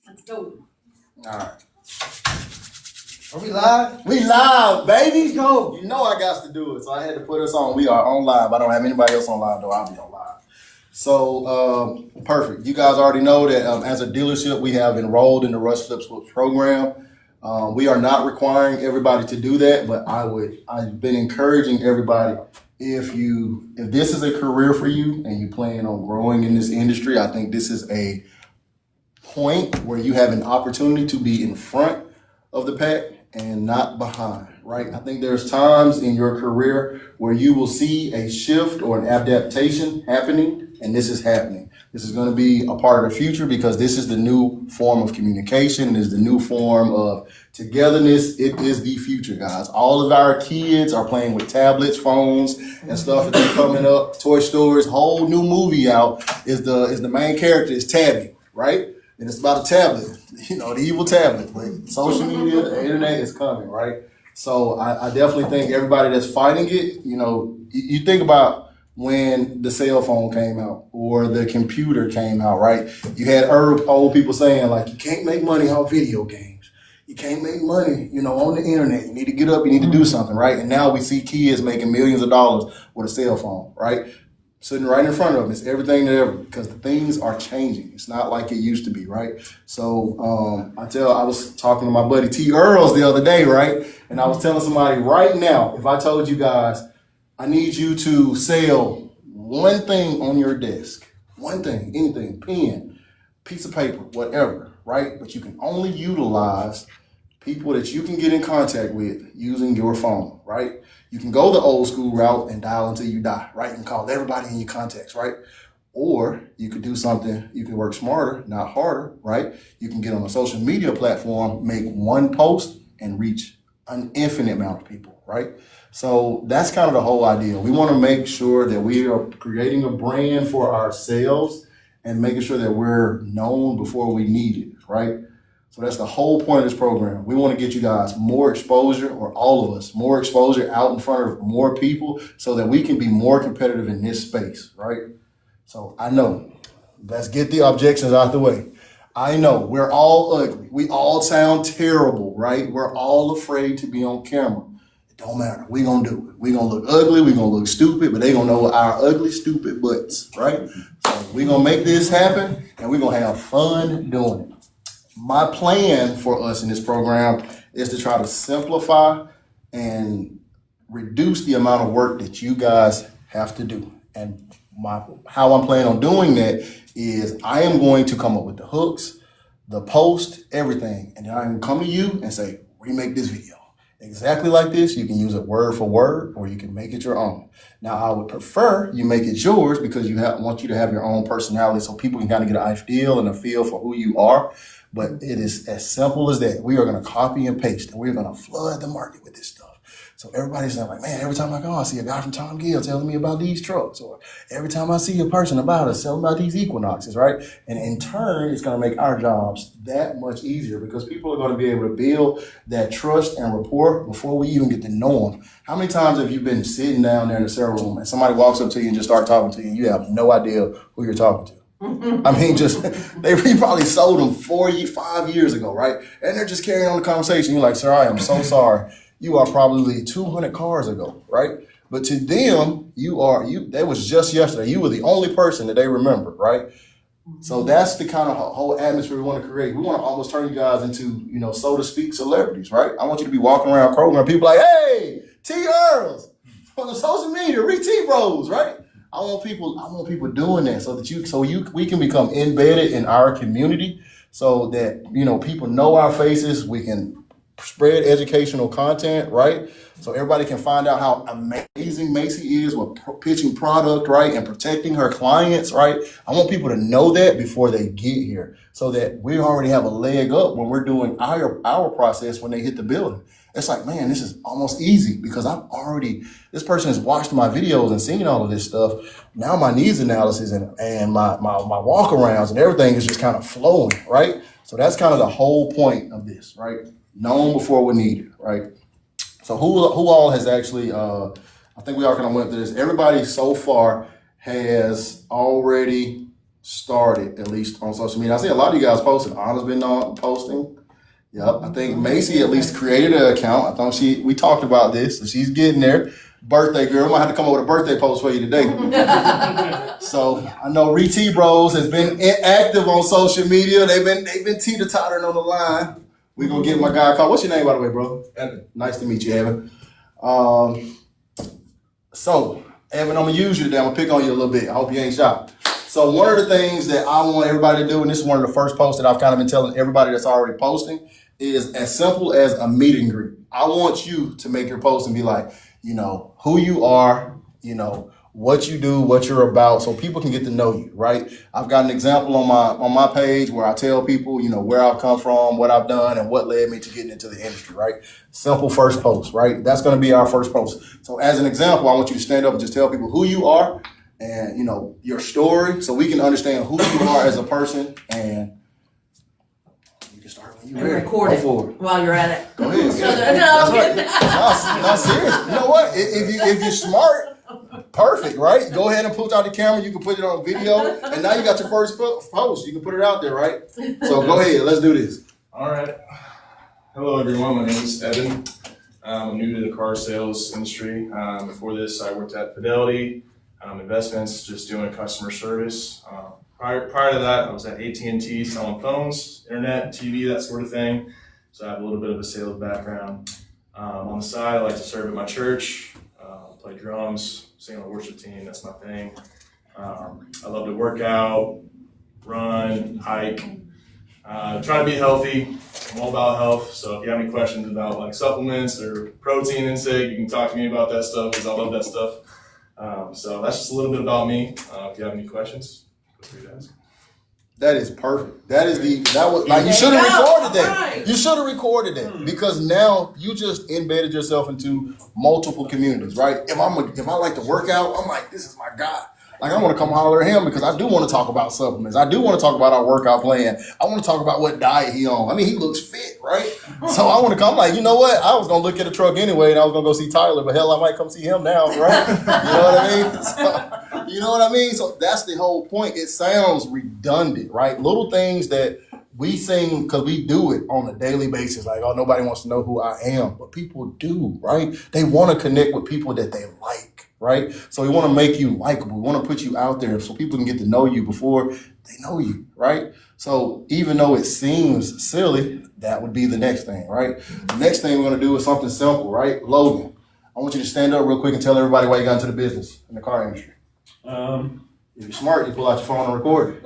Let's go. All right. Are we live? We live, baby. Go. You know I got to do it, so I had to put us on. We are on live. I don't have anybody else on live, though. I'll be on live. So, perfect. You guys already know that as a dealership, we have enrolled in the Rush Flip Script program. We are not requiring everybody to do that, but I've been encouraging everybody. If this is a career for you and you plan on growing in this industry, I think this is a point where you have an opportunity to be in front of the pack and not behind, right? I think there's times in your career where you will see a shift or an adaptation happening, and this is happening. This is going to be a part of the future because this is the new form of communication. It is the new form of togetherness. It is the future, guys. All of our kids are playing with tablets, phones, and stuff that's coming up. Toy Story's whole new movie out is the main character is Tabby, right? And it's about a tablet, the evil tablet. But social media, the internet is coming, right? So I definitely think everybody that's fighting it, you think about when the cell phone came out or the computer came out, right? You had old people saying, like, you can't make money off video games. You can't make money, on the internet. You need to get up, you need to do something, right? And now we see kids making millions of dollars with a cell phone, right? Sitting right in front of them. It's everything that ever, because the things are changing. It's not like it used to be, right? So I was talking to my buddy T. Earls the other day, right? And I was telling somebody right now, if I told you guys, I need you to sell one thing on your desk, one thing, anything, pen, piece of paper, whatever, right? But you can only utilize people that you can get in contact with using your phone, right? You can go the old school route and dial until you die, right? You can call everybody in your contacts, right? Or you could do something, you can work smarter, not harder, right? You can get on a social media platform, make one post and reach an infinite amount of people, right? So that's kind of the whole idea. We want to make sure that we are creating a brand for ourselves and making sure that we're known before we need it, right? So that's the whole point of this program. We want to get you guys more exposure, or all of us, more exposure out in front of more people so that we can be more competitive in this space, right? So I know, let's get the objections out the way. I know we're all ugly. We all sound terrible, right? We're all afraid to be on camera. It don't matter. We're going to do it. We're going to look ugly. We're going to look stupid, but they're going to know our ugly, stupid butts, right? So we're going to make this happen, and we're going to have fun doing it. My plan for us in this program is to try to simplify and reduce the amount of work that you guys have to do. And how I'm planning on doing that is I am going to come up with the hooks, the post, everything. And then I can come to you and say, remake this video. Exactly like this. You can use it word for word, or you can make it your own. Now, I would prefer you make it yours because I want you to have your own personality so people can kind of get an idea and a feel for who you are. But it is as simple as that. We are going to copy and paste, and we're going to flood the market with this stuff. So everybody's like, man, every time I go, I see a guy from Tom Gill telling me about these trucks. Or every time I see a person about us telling about these Equinoxes, right? And in turn, it's going to make our jobs that much easier because people are going to be able to build that trust and rapport before we even get to know them. How many times have you been sitting down there in the cell room and somebody walks up to you and just start talking to you and you have no idea who you're talking to? I mean, you probably sold them 5 years ago, right? And they're just carrying on the conversation. You're like, sir, I am so sorry. You are probably 200 cars ago, right? But to them, that was just yesterday. You were the only person that they remember, right? So that's the kind of whole atmosphere we want to create. We want to almost turn you guys into, so to speak, celebrities, right? I want you to be walking around Kroger and people like, hey, T. Earls from the social media, T. Bros, right? I want people doing that so that we can become embedded in our community so that, people know our faces. We can spread educational content, right? So everybody can find out how amazing Macy is with pitching product, right? And protecting her clients, right? I want people to know that before they get here so that we already have a leg up when we're doing our process when they hit the building. It's like, man, this is almost easy because this person has watched my videos and seen all of this stuff. Now my needs analysis and my walk arounds and everything is just kind of flowing, right? So that's kind of the whole point of this, right? Known before we need it, right? So who all has actually, I think we all kind of went through this. Everybody so far has already started, at least on social media. I see a lot of you guys posting. Anna's been on posting. Yep. I think Macy at least created an account. I thought we talked about this, so she's getting there. Birthday girl, I might have to come up with a birthday post for you today. So I know Ree Bros has been active on social media. They've been teeter-tottering on the line. We're gonna get my guy called. What's your name, by the way, bro? Evan. Nice to meet you, Evan. So Evan, I'm gonna use you today. I'm gonna pick on you a little bit. I hope you ain't shocked. So one of the things that I want everybody to do, and this is one of the first posts that I've kind of been telling everybody that's already posting, is as simple as a meet and greet. I want you to make your post and be like, who you are, what you do, what you're about, so people can get to know you, right? I've got an example on my page where I tell people, where I've come from, what I've done, and what led me to getting into the industry, right? Simple first post, right? That's going to be our first post. So as an example, I want you to stand up and just tell people who you are and, your story, so we can understand who you are as a person. And you can start when you're ready. Record it while you're at it. Go ahead. No, serious. You know what? If you're smart, perfect, right? Go ahead and pull out the camera. You can put it on video, and now you got your first post. You can put it out there, right? So go ahead. Let's do this. All right. Hello, everyone. My name is Evan. I'm new to the car sales industry. Before this, I worked at Fidelity Investments, just doing customer service. Prior to that, I was at AT&T selling phones, internet, TV, that sort of thing. So I have a little bit of a sales background. On the side, I like to serve at my church, play drums, sing on the worship team. That's my thing. I love to work out, run, hike, try to be healthy. I'm all about health. So if you have any questions about like supplements or protein intake, you can talk to me about that stuff because I love that stuff. So that's just a little bit about me. If you have any questions, feel free to ask. That is perfect. You should have recorded that. Right. You should have recorded that because now you just embedded yourself into multiple communities, right? If I like to work out, I'm like, this is my guy. Like I want to come holler at him because I do want to talk about supplements. I do want to talk about our workout plan. I want to talk about what diet he on. I mean, he looks fit, right? So I want to come like, you know what? I was going to look at a truck anyway and I was going to go see Tyler, but hell, I might come see him now, right? You know what I mean? So that's the whole point. It sounds redundant, right? Little things that we sing because we do it on a daily basis. Like, oh, nobody wants to know who I am, but people do, right? They want to connect with people that they like. Right? So we want to make you likable. We want to put you out there so people can get to know you before they know you, right? So even though it seems silly, that would be the next thing, right? The next thing we're going to do is something simple, right? Logan, I want you to stand up real quick and tell everybody why you got into the business in the car industry. If you're smart, you pull out your phone and record it.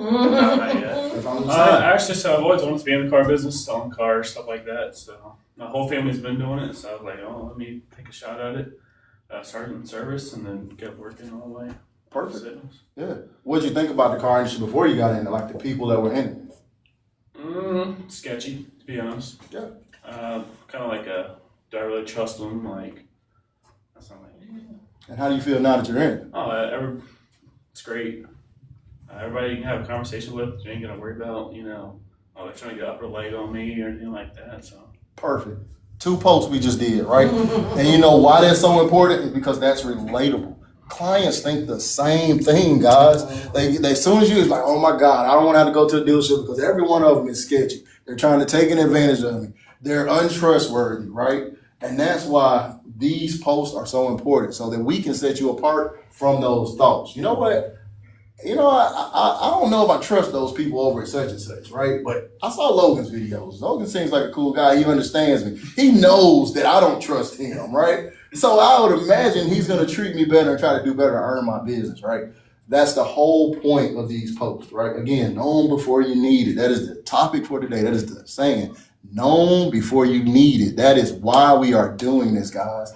Actually, so I've always wanted to be in the car business, selling cars, stuff like that. So my whole family's been doing it. So I was like, oh, let me take a shot at it. Started in service and then kept working all the way. Perfect. Yeah. What did you think about the car industry before you got in it, like the people that were in it? Sketchy, to be honest. Yeah. Kind of like do I really trust them? Like, that's not like. And how do you feel now that you're in it? Oh, it's great. Everybody you can have a conversation with. You ain't gonna worry about, they're trying to get upper leg on me or anything like that. So. Perfect. 2 posts we just did, right? And you know why that's so important? Is because that's relatable. Clients think the same thing, guys. They as soon as it's like, oh my God, I don't want to have to go to a dealership because every one of them is sketchy. They're trying to take an advantage of me. They're untrustworthy, right? And that's why these posts are so important so that we can set you apart from those thoughts. You know what? I don't know if I trust those people over at such and such, right? But I saw Logan's videos. Logan seems like a cool guy. He understands me. He knows that I don't trust him, right? So I would imagine he's going to treat me better and try to do better to earn my business, right? That's the whole point of these posts, right? Again, known before you need it. That is the topic for today. That is the saying, known before you need it. That is why we are doing this, guys.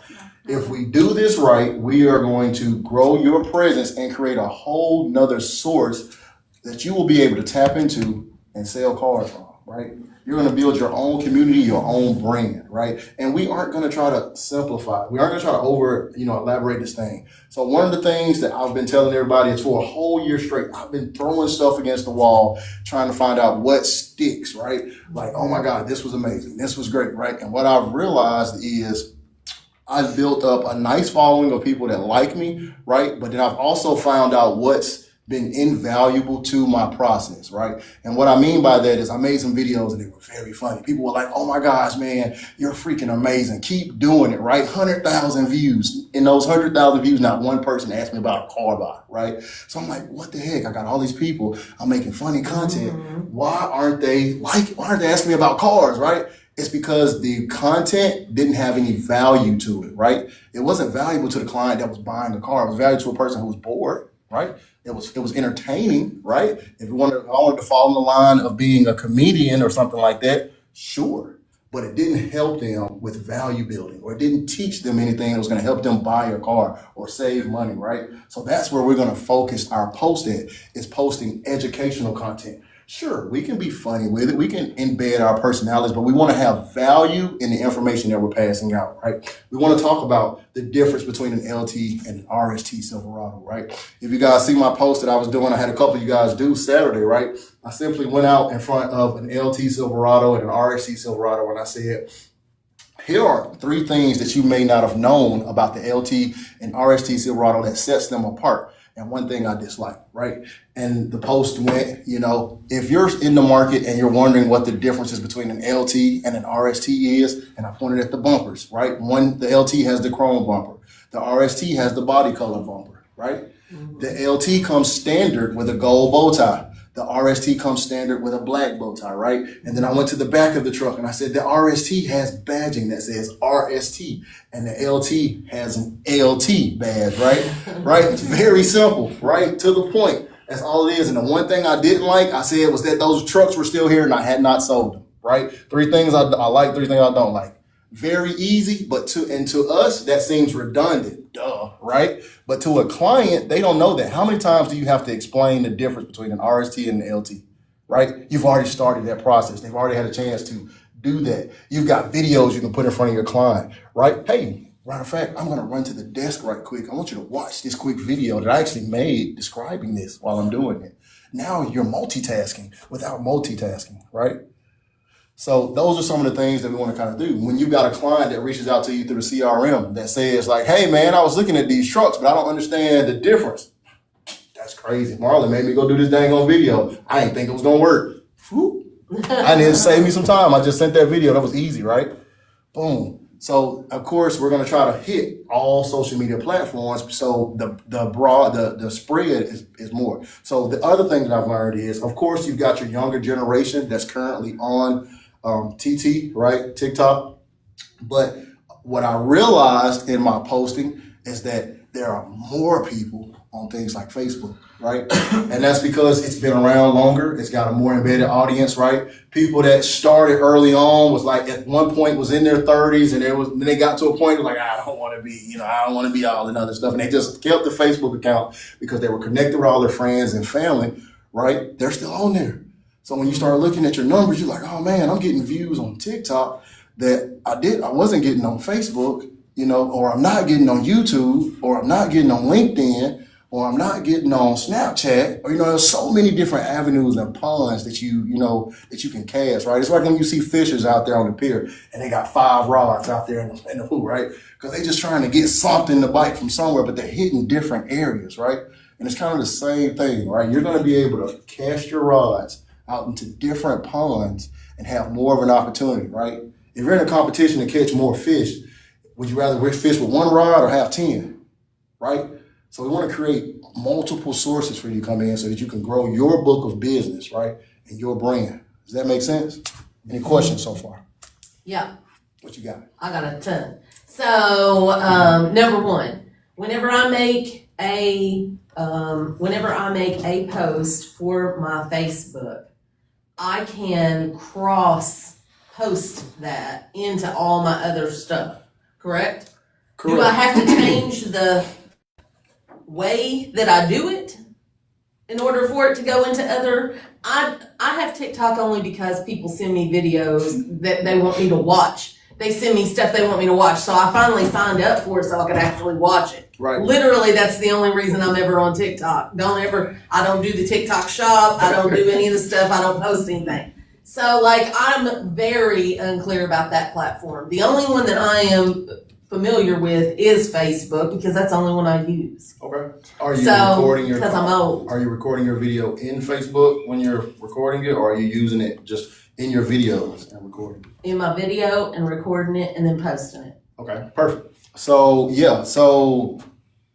If we do this right, we are going to grow your presence and create a whole nother source that you will be able to tap into and sell cars from, right? You're going to build your own community, your own brand, right? And we aren't going to try to simplify. We aren't going to try to elaborate this thing. So one of the things that I've been telling everybody is for a whole year straight, I've been throwing stuff against the wall, trying to find out what sticks, right? Like, oh my God, this was amazing. This was great, right? And what I've realized is I've built up a nice following of people that like me, right? But then I've also found out what's been invaluable to my process, right? And what I mean by that is I made some videos and they were very funny. People were like, oh my gosh, man, you're freaking amazing. Keep doing it, right? 100,000 views. In those 100,000 views, not one person asked me about a car buy, right? So I'm like, what the heck? I got all these people. I'm making funny content. Why aren't they asking me about cars, right? It's because the content didn't have any value to it, right? It wasn't valuable to the client that was buying the car. It was valuable to a person who was bored, right? It was entertaining, right? If you wanted to fall in the line of being a comedian or something like that, sure. But it didn't help them with value building, or it didn't teach them anything that was going to help them buy a car or save money, right? So that's where we're going to focus our post at, is posting educational content. Sure, we can be funny with it. We can embed our personalities, but we want to have value in the information that we're passing out, right? We want to talk about the difference between an LT and an RST Silverado, right? If you guys see my post that I was doing, I had a couple of you guys do Saturday, right? I simply went out in front of an LT Silverado and an RST Silverado and I said, here are 3 things that you may not have known about the LT and RST Silverado that sets them apart. And one thing I dislike, right? And the post went, if you're in the market and you're wondering what the differences between an LT and an RST is, and I pointed at the bumpers, right? The LT has the chrome bumper. The RST has the body color bumper, right? The LT comes standard with a gold bow tie. The RST comes standard with a black bow tie, right? And then I went to the back of the truck and I said, the RST has badging that says RST and the LT has an LT badge, right? Right? It's very simple, right? To the point. That's all it is. And the one thing I didn't like, I said, was that those trucks were still here and I had not sold them, right? 3 things I like, 3 things I don't like. Very easy, but to us, that seems redundant, duh, right? But to a client, they don't know that. How many times do you have to explain the difference between an RST and an LT, right? You've already started that process. They've already had a chance to do that. You've got videos you can put in front of your client, right? Hey, matter of fact, I'm gonna run to the desk right quick. I want you to watch this quick video that I actually made describing this while I'm doing it. Now you're multitasking without multitasking, right? So those are some of the things that we want to kind of do. When you've got a client that reaches out to you through the CRM that says like, hey man, I was looking at these trucks, but I don't understand the difference. That's crazy. Marlon made me go do this dang on video. I didn't think it was going to work. Whoop. I didn't save me some time. I just sent that video. That was easy, right? Boom. So of course we're going to try to hit all social media platforms. So the spread is more. So the other thing that I've learned is, of course, you've got your younger generation that's currently on TT, right? TikTok. But what I realized in my posting is that there are more people on things like Facebook, right? And that's because it's been around longer. It's got a more embedded audience, right? People that started early on was like, at one point was in their 30s and then they got to a point like, I don't want to be all and other stuff. And they just kept the Facebook account because they were connected with all their friends and family, right? They're still on there. So when you start looking at your numbers, you're like, oh man, I'm getting views on TikTok that I wasn't getting on Facebook, or I'm not getting on YouTube, or I'm not getting on LinkedIn, or I'm not getting on Snapchat, or, there's so many different avenues and ponds that that you can cast, right? It's like when you see fishers out there on the pier and they got 5 rods out there in the pool, right? Because they're just trying to get something to bite from somewhere, but they're hitting different areas, right? And it's kind of the same thing, right? You're going to be able to cast your rods out into different ponds and have more of an opportunity, right? If you're in a competition to catch more fish, would you rather fish with 1 rod or have 10, right? So we want to create multiple sources for you to come in so that you can grow your book of business, right? And your brand. Does that make sense? Any questions so far? Yeah, What you got? I got a ton. So, number 1, whenever I make a post for my Facebook, I can cross post that into all my other stuff, correct? Do I have to change the way that I do it in order for it to go into other? I have TikTok only because people send me videos that they want me to watch. They send me stuff they want me to watch. So I finally signed up for it so I could actually watch it. Right. Literally, that's the only reason I'm ever on TikTok. I don't do the TikTok shop. I don't do any of the stuff. I don't post anything. So I'm very unclear about that platform. The only one that I am familiar with is Facebook because that's the only one I use. Okay. Are you So, recording your? because I'm old. Are you recording your video in Facebook when you're recording it, or are you using it just in your videos and recording it? In my video and recording it and then posting it. Okay, perfect. So yeah, so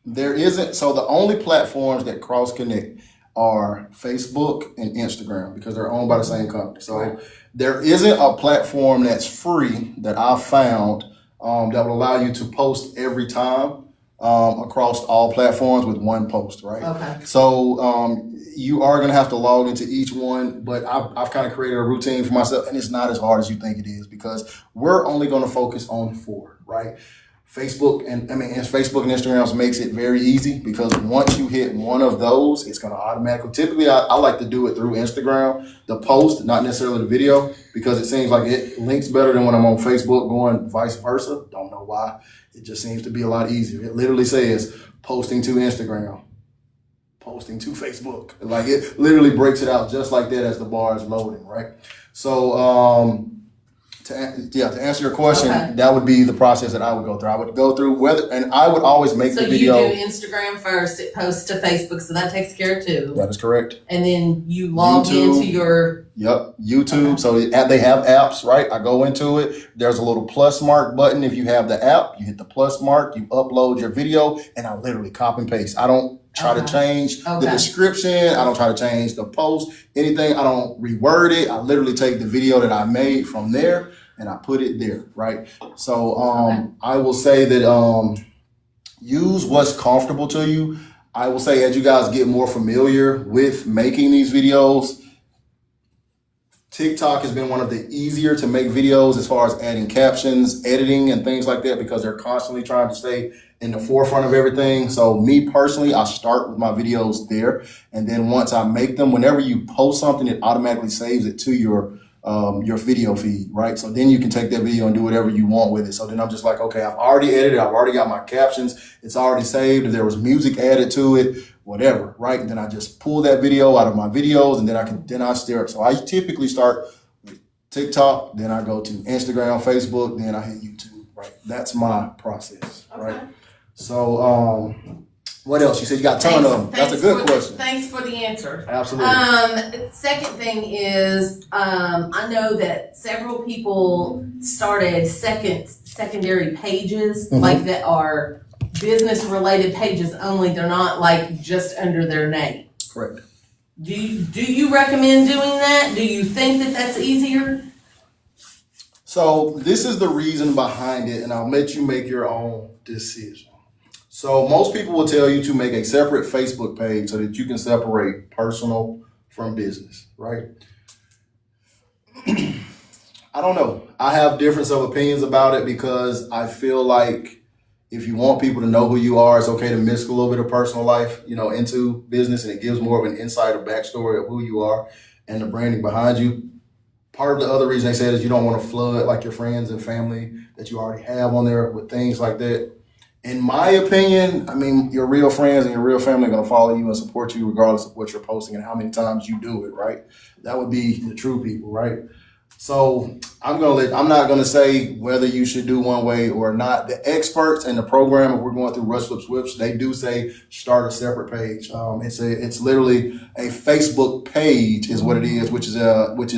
there isn't. So the only platforms that cross connect are Facebook and Instagram because they're owned by the same company. So there isn't a platform that's free that I've found that will allow you to post every time across all platforms with one post, right? Okay. So you are gonna have to log into each one, but I've kind of created a routine for myself, and it's not as hard as you think it is because we're only gonna focus on 4, right? Facebook and Instagram makes it very easy because once you hit one of those, it's gonna automatically. Typically, I like to do it through Instagram, the post, not necessarily the video, because it seems like it links better than when I'm on Facebook, going vice versa. Don't know why. It just seems to be a lot easier. It literally says posting to Instagram, posting to Facebook. Like it literally breaks it out just like that as the bar is loading, right? So to answer your question, Okay. that would be the process that I would go through. I would go through and I would always make So the you video. do Instagram first, it posts to Facebook, so that takes care of 2. That is correct. And then you log YouTube. into your, Yep, YouTube. Okay. So they have apps, right? I go into it. There's a little plus mark button. If you have the app, you hit the plus mark, you upload your video, and I literally copy and paste. I don't try to Okay. change the Okay. description. I don't try to change the post, anything. I don't reword it. I literally take the video that I made from there and I put it there, right? So Okay. I will say that use what's comfortable to you. I will say as you guys get more familiar with making these videos, TikTok has been one of the easier to make videos as far as adding captions, editing, and things like that because they're constantly trying to stay in the forefront of everything. So me personally, I start with my videos there. And then once I make them, whenever you post something, it automatically saves it to your video feed, right? So then you can take that video and do whatever you want with it. So then I'm just like, okay, I've already edited, I've already got my captions, it's already saved. If there was music added to it, whatever, right? And then I just pull that video out of my videos and then I start. So I typically start with TikTok, then I go to Instagram, Facebook, then I hit YouTube, right? That's my process, right? Okay. So what else? You said you got a ton of them. That's a good question. Thanks for the answer. Absolutely. Second thing is, I know that several people started secondary pages, Mhm. like that are business related pages only. They're not like just under their name. Correct. Do you recommend doing that? Do you think that that's easier? So this is the reason behind it, and I'll let you make your own decision. So most people will tell you to make a separate Facebook page so that you can separate personal from business, right? I don't know. I have difference of opinions about it because I feel like if you want people to know who you are, it's okay to mix a little bit of personal life, into business, and it gives more of an insight or backstory of who you are and the branding behind you. Part of the other reason they said is you don't want to flood like your friends and family that you already have on there with things like that. In my opinion, your real friends and your real family are going to follow you and support you regardless of what you're posting and how many times you do it, right? That would be the true people, right? So I'm not going to say whether you should do one way or not. The experts in the program, if we're going through Rush Flips Whips, they do say start a separate page. It's literally a Facebook page is what it is, which is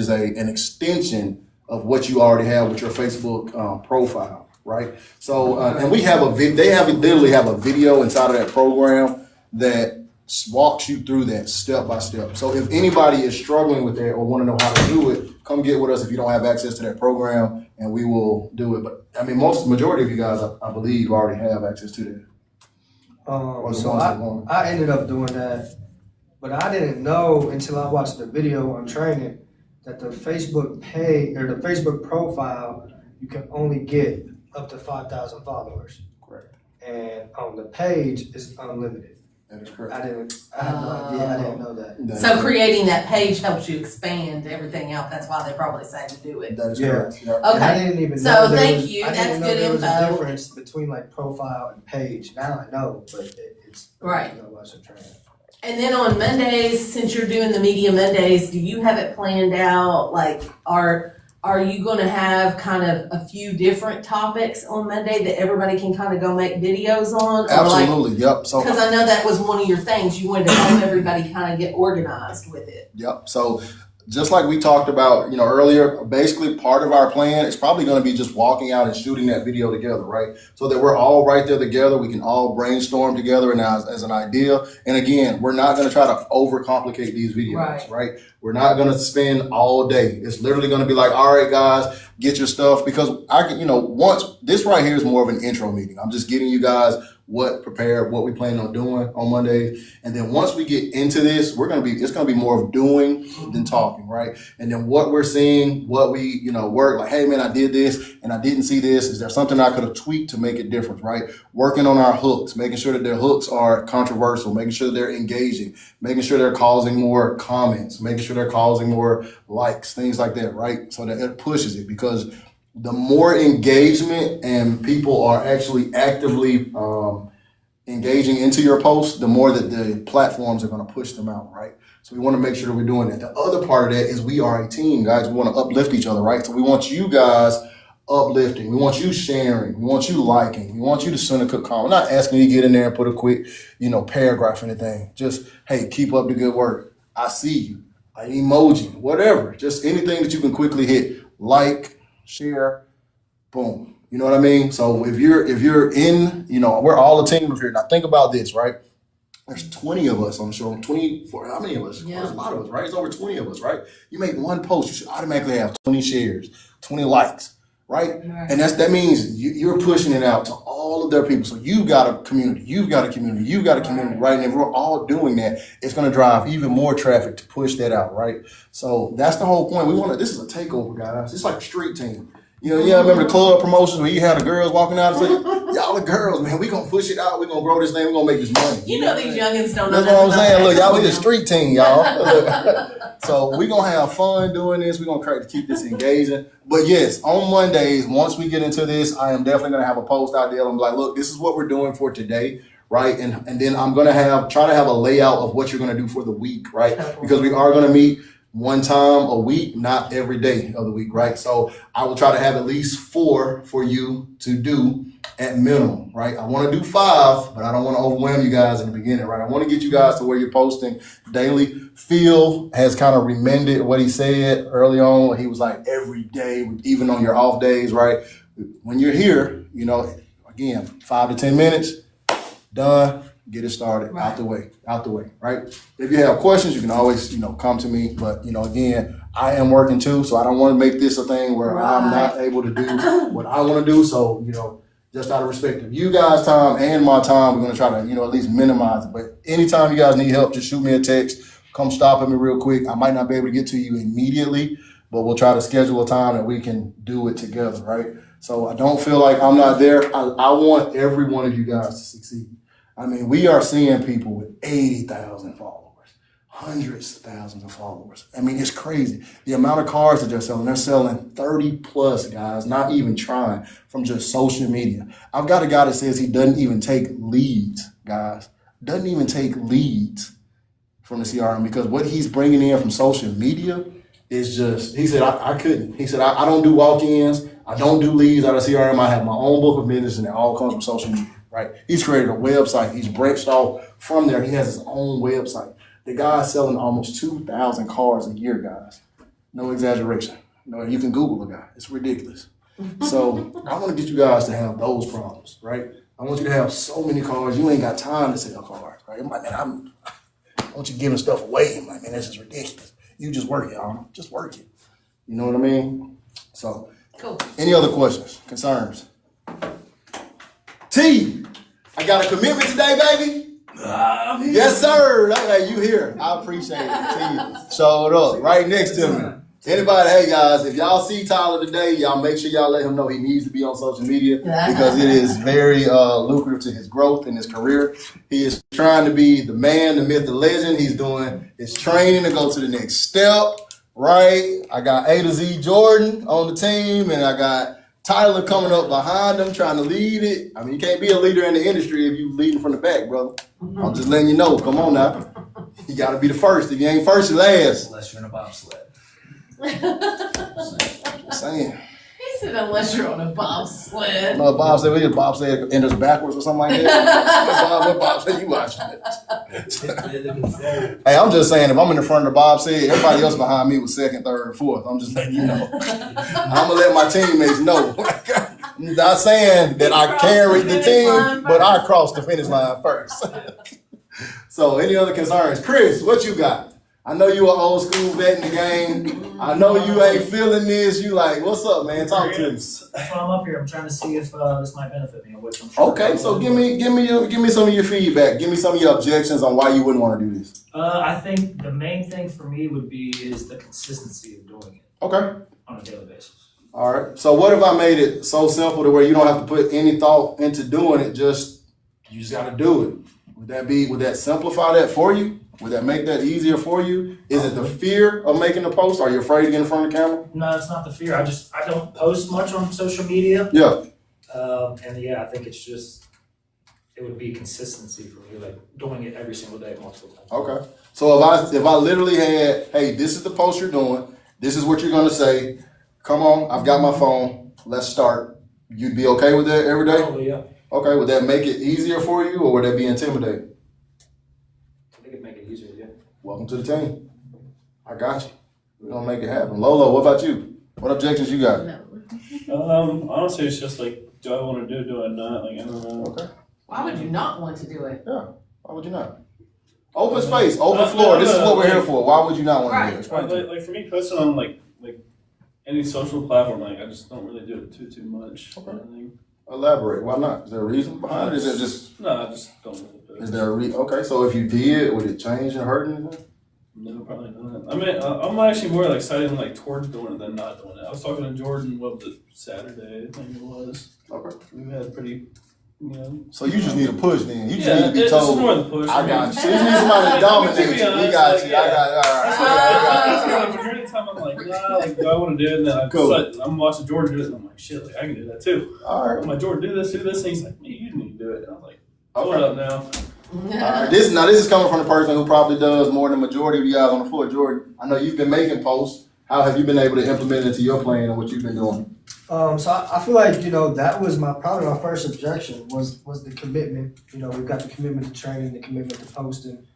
an extension of what you already have with your Facebook profile. Right. So, and we have literally have a video inside of that program that walks you through that step by step. So if anybody is struggling with that or want to know how to do it, come get with us if you don't have access to that program and we will do it. But majority of you guys, I believe, already have access to that. So I ended up doing that, but I didn't know until I watched the video on training that the Facebook page or the Facebook profile, you can only get up to 5,000 followers. Correct. And on the page is unlimited. That is correct. I had no idea. I didn't know that. So creating that page helps you expand everything out. That's why they probably say to do it. That is Yeah. correct. Yep. And I Okay. didn't even So know there thank was, you. I didn't That's know good there was a info. difference between like profile and page. Now I know, but it's Right. I watched the training. And then on Mondays, since you're doing the Media Mondays, do you have it planned out? Like, are you gonna have kind of a few different topics on Monday that everybody can kind of go make videos on? Or like, Absolutely, yep. So cause I know that was one of your things, you wanted to help everybody kind of get organized with it. Yep. So just like we talked about, earlier, basically part of our plan is probably going to be just walking out and shooting that video together, right? So that we're all right there together. We can all brainstorm together and as an idea. And again, we're not going to try to overcomplicate these videos, right? We're not going to spend all day. It's literally going to be like, all right, guys, get your stuff, because I can, once this right here is more of an intro meeting. I'm just getting you guys what we plan on doing on Monday. And then once we get into this, it's going to be more of doing than talking, right? And then what we're seeing, what we, work, like, hey man, I did this and I didn't see this. Is there something I could have tweaked to make it different, right? Working on our hooks, making sure that their hooks are controversial, making sure they're engaging, making sure they're causing more comments, making sure they're causing more likes, things like that, right? So that it pushes it, because the more engagement and people are actually actively engaging into your posts, the more that the platforms are going to push them out, right? So we want to make sure that we're doing that. The other part of that is we are a team, guys. We want to uplift each other, right? So we want you guys uplifting. We want you sharing. We want you liking. We want you to send a quick comment. We're not asking you to get in there and put a quick, paragraph or anything. Just, hey, keep up the good work. I see you. An emoji, whatever. Just anything that you can quickly hit. Like, share, boom. You know what I mean? So if you're in, we're all a team of here. Now think about this, right? There's 20 of us on the show. 24, how many of us? Yeah. There's a lot of us, right? It's over 20 of us, right? You make one post, you should automatically have 20 shares, 20 likes, right? And that means you're pushing it out to all of their people. So you've got a community, you've got a community, you've got a community, right? And if we're all doing that, it's going to drive even more traffic to push that out, right? So that's the whole point. This is a takeover, guys. It's like a street team. Remember the club promotions where you had the girls walking out and say, y'all the girls, man, we gonna push it out, we gonna grow this thing, we gonna make this money. These youngins don't know. That's what I'm saying. Look, y'all, we the street team, y'all. So we gonna have fun doing this. We gonna try to keep this engaging. But yes, on Mondays, once we get into this, I am definitely gonna have a post out there. I'm like, look, this is what we're doing for today, right? And then I'm gonna try to have a layout of what you're gonna do for the week, right? Because we are gonna meet one time a week, not every day of the week, right? So I will try to have at least 4 for you to do at minimum, right? I want to do 5, but I don't want to overwhelm you guys in the beginning, right? I want to get you guys to where you're posting daily. Phil has kind of remended what he said early on. He was like every day, even on your off days, right? When you're here, again, 5 to 10 minutes, done. Get it started, out the way, right? If you have questions, you can always, come to me. But, again, I am working too, so I don't want to make this a thing where I'm not able to do what I want to do. So, just out of respect of you guys' time and my time, we're going to try to, at least minimize it. But anytime you guys need help, just shoot me a text. Come stop at me real quick. I might not be able to get to you immediately, but we'll try to schedule a time that we can do it together, right? So I don't feel like I'm not there. I want every one of you guys to succeed. I mean, we are seeing people with 80,000 followers, hundreds of thousands of followers. I mean, it's crazy. The amount of cars that they're selling 30 plus, guys, not even trying, from just social media. I've got a guy that says he doesn't even take leads, guys. Doesn't even take leads from the CRM, because what he's bringing in from social media is just, he said, I couldn't. He said, I don't do walk-ins. I don't do leads out of CRM. I have my own book of business, and it all comes from social media. Right? He's created a website. He's branched off from there. He has his own website. The guy's selling almost 2,000 cars a year, guys. No exaggeration. You can Google the guy. It's ridiculous. So I want to get you guys to have those problems, right? I want you to have so many cars. You ain't got time to sell cars, right? I'm like, man, I want you giving stuff away. I'm like, man, this is ridiculous. You just work it, y'all. Just work it. You know what I mean? So, cool. Any other questions, concerns? T, I got a commitment today, baby. Yes, sir. Hey, you here. I appreciate it. T showed up right next to me. Anybody, hey guys, if y'all see Tyler today, y'all make sure y'all let him know he needs to be on social media, because it is very lucrative to his growth in his career. He is trying to be the man, the myth, the legend. He's doing his training to go to the next step, right? I got A to Z Jordan on the team, and I got Tyler coming up behind him, trying to lead it. I mean, you can't be a leader in the industry if you leading from the back, brother. I'm just letting you know. Come on now. You got to be the first. If you ain't first, you're last. Unless you're in a bobsled. Just saying. He said unless you're on a bobsled. No, Bob said, what Bob said enters backwards or something like that. What Bob said, you watching it. Hey, I'm just saying, if I'm in the front of the Bob said, everybody else behind me was second, third, and fourth. I'm just letting you know. I'm gonna let my teammates know. I'm not saying that I carried the team, but I crossed the finish line first. So, any other concerns? Chris, what you got? I know you an old school vet in the game. I know you ain't feeling this. You like, what's up, man? Talk to me. That's why I'm up here. I'm trying to see if this might benefit me, which I'm sure. Okay, so give me some of your feedback. Give me some of your objections on why you wouldn't want to do this. I think the main thing for me would be is the consistency of doing it Okay. on a daily basis. All right. So what if I made it so simple to where you don't have to put any thought into doing it? You just got to do it. Would that simplify that for you? Would that make that easier for you? Is it the fear of making the post? Are you afraid to get in front of the camera? No, it's not the fear. I don't post much on social media. Yeah. And yeah, I think it would be consistency for me, like doing it every single day, multiple times. Okay. So if I literally had, hey, this is the post you're doing. This is what you're going to say. Come on, I've got my phone. Let's start. You'd be okay with that every day? Probably, yeah. Okay. Would that make it easier for you, or would that be intimidating? I think it'd make it easier, yeah. Welcome to the team. I got you. We're gonna make it happen. Lolo, what about you? What objections you got? No. Honestly, it's just like, do I want to do it? Do I not? Like, I don't know. Okay. Why would you not want to do it? Yeah. Why would you not? Open space, open floor. This is what we're here for. Why would you not want to do it? Explain to me. Like for me, posting on like any social platform, like I just don't really do it too much. Okay. I think. Elaborate. Why not? Is there a reason behind it? Is it just? No, I just don't really post. Is there a Okay. So if you did, would it change and hurt anything? No, probably not. I mean, I'm actually more like excited like towards doing it than not doing it. I was talking to Jordan, what was it, Saturday, I think it was. Okay. We had pretty, So you just need a push then. You just yeah, need to be it's told. more the push. I got you. So you just need somebody to dominate you. We got you. I got you. All That's right. why majority of the time I'm like, nah, like, do I want to do it? And then Cool. I'm watching Jordan do it, and I'm like, shit, like, I can do that too. All right. I'm like, Jordan, do this. And he's like, man, you need to do it. And I'm like, hold Okay. up now. All right. This is coming from the person who probably does more than the majority of you guys on the floor. Jordan, I know you've been making posts. How have you been able to implement it into your plan and what you've been doing? So I feel like, that was probably my first objection was the commitment. We've got the commitment to training, the commitment to posting.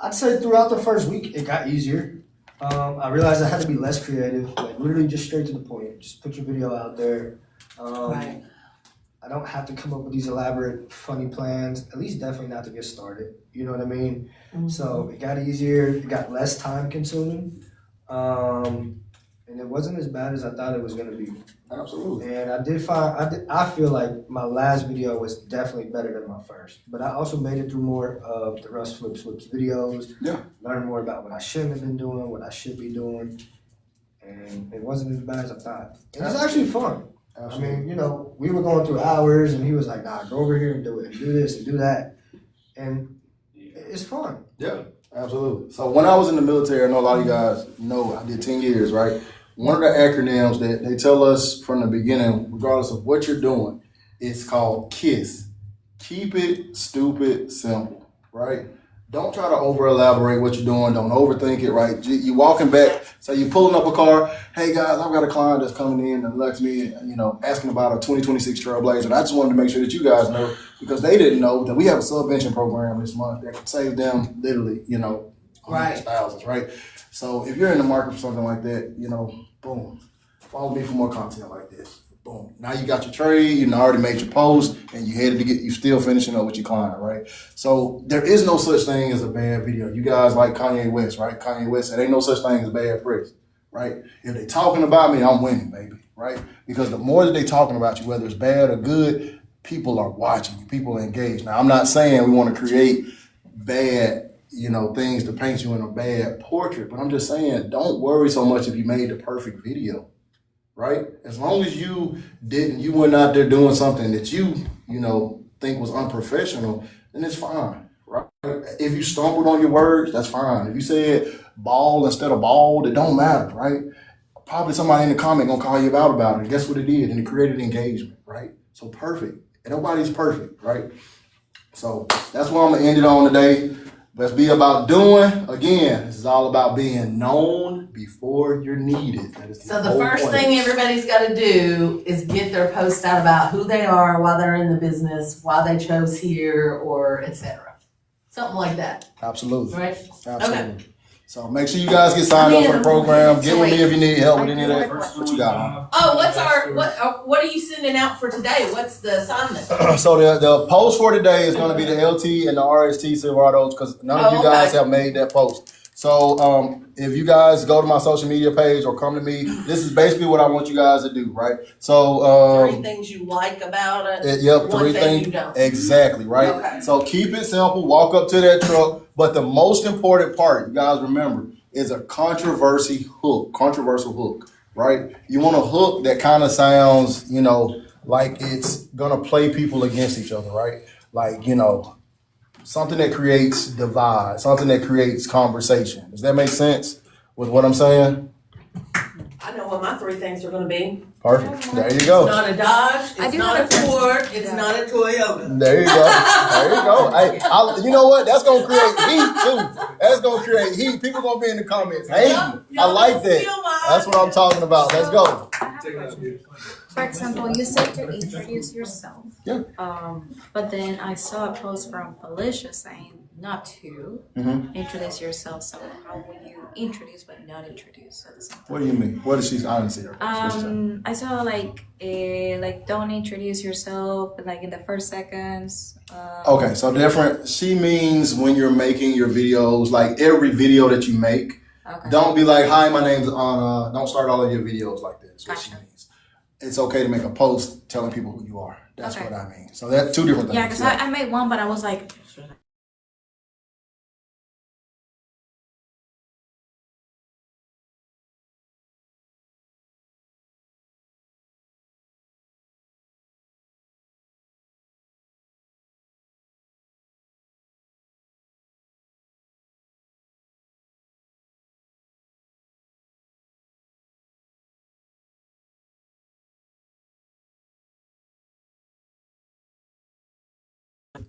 I'd say throughout the first week, it got easier. I realized I had to be less creative, like literally just straight to the point. Just put your video out there. Right. I don't have to come up with these elaborate, funny plans, at least definitely not to get started. You know what I mean? Mm-hmm. So it got easier, it got less time consuming. And it wasn't as bad as I thought it was gonna be. Absolutely. And I feel like my last video was definitely better than my first. But I also made it through more of the Russ Flips videos. Yeah. Learned more about what I shouldn't have been doing, what I should be doing. And it wasn't as bad as I thought. It was actually fun. Absolutely. I mean, we were going through hours and he was like, nah, go over here and do it, and do this and do that. And it's fun. Yeah, absolutely. So when I was in the military, I know a lot of you guys know I did 10 years, right? One of the acronyms that they tell us from the beginning, regardless of what you're doing, it's called KISS. Keep it stupid simple, right? Don't try to over elaborate what you're doing. Don't overthink it, right? You walking back, so you pulling up a car. Hey guys, I've got a client that's coming in and lets me, asking about a 2026 Trailblazer. And I just wanted to make sure that you guys know, because they didn't know that we have a subvention program this month that can save them literally, hundreds of thousands, right? So if you're in the market for something like that, boom, follow me for more content like this. Boom. Now you got your trade, you already made your post, and you still finishing up with your client, right? So there is no such thing as a bad video. You guys like Kanye West, right? Kanye West said, ain't no such thing as bad press, right? If they talking about me, I'm winning, baby, right? Because the more that they talking about you, whether it's bad or good, people are watching you, people are engaged. Now, I'm not saying we want to create bad, things to paint you in a bad portrait, but I'm just saying, don't worry so much if you made the perfect video. Right? As long as you weren't out there doing something that you think was unprofessional, then it's fine, right? If you stumbled on your words, that's fine. If you said ball instead of bald, it don't matter, right? Probably somebody in the comment gonna call you out about it. Guess what it did? And it created engagement, right? So perfect. And nobody's perfect, right? So that's what I'm gonna end it on today. Let's be about doing. Again, this is all about being known before you're needed. That is So the whole first point. thing everybody's gotta do is get their post out about who they are, why they're in the business, why they chose here, or et cetera. Something like that, Absolutely. right? Absolutely. So make sure you guys get signed up for the program. Get with me if you need help with any of that. What you got? Oh, what are you sending out for today? What's the assignment? So the post for today is going to be the LT and the RST Silverados because none of you guys have made that post. So if you guys go to my social media page or come to me, this is basically what I want you guys to do, right? So 3 things you like about it. yep, One 3 thing things. you don't. Exactly, right? Okay. So keep it simple, walk up to that truck, but the most important part, you guys remember, is a controversial hook, right? You want a hook that kind of sounds, like it's gonna play people against each other, right? Like, something that creates divide, something that creates conversation. Does that make sense with what I'm saying? I know what my 3 things are gonna be. Perfect. There you It's go. not a Dodge, I it's do not a have a Ford, it's not a Toyota. There you go. There you go. Hey, you know what? That's gonna create heat too. That's gonna create heat. People gonna be in the comments. Hey, I like that. That's what I'm talking about. Let's go. I have a question. For example, you said to introduce yourself. Yeah. But then I saw a post from Felicia saying not to introduce yourself. So how will you introduce but not introduce at the same time? What do you mean? What did she? I didn't see her. I saw like don't introduce yourself like in the first seconds. Okay, so different. She means when you're making your videos, like every video that you make, Okay. don't be like, "Hi, my name's Anna." Don't start all of your videos like that. That's what she Gotcha. means. It's okay to make a post telling people who you are. That's Okay. what I mean. So that's 2 different things. Yeah, because I made one, but I was like,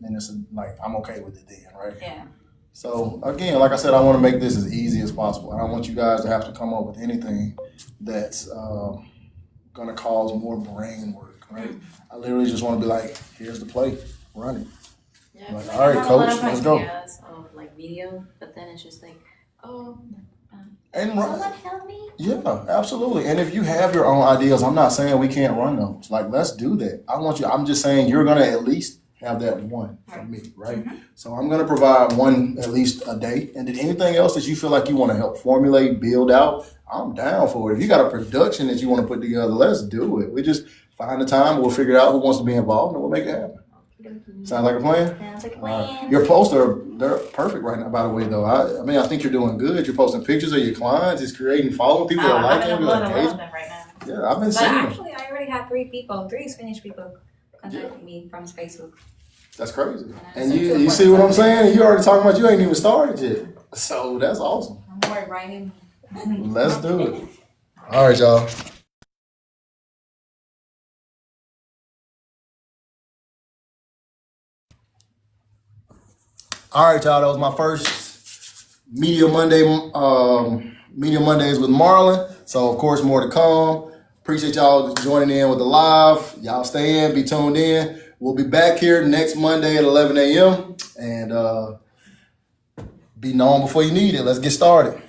And it's like I'm okay with it then, right? yeah. So again, like I said, I want to make this as easy as possible. I don't want you guys to have to come up with anything that's going to cause more brain work, right? I literally just want to be like, here's the play, run it. Yeah, Like, like, all right, I have coach, a lot of let's go. ideas of like video, but then it's just like, oh, And run. someone help me. Yeah, absolutely. And if you have your own ideas, I'm not saying we can't run those. Like, let's do that. I'm just saying you're going to at least have that one from me, right? So I'm going to provide one at least a day. And then anything else that you feel like you want to help formulate, build out, I'm down for it. If you got a production that you want to put together, let's do it. We just find the time, we'll figure out who wants to be involved, and we'll make it happen. Sound like a plan? Sounds like a plan. Your posts they're perfect right now, by the way, though. I think you're doing good. You're posting pictures of your clients. It's creating following people that like them. I'm You're having a lot of engaging. them right now. Yeah, I've been But seeing them. actually, I already had 3 Spanish people contacting me from Facebook. That's crazy. And And I you said see what I'm saying? And you already talking about you ain't even started yet. So that's awesome. I'm more writing. Let's do it. All right, y'all. All right, y'all. That was my first Media Mondays with Marlon. So of course, more to come. Appreciate y'all joining in with the live. Y'all stay in, be tuned in. We'll be back here next Monday at 11 a.m. and be known before you need it. Let's get started.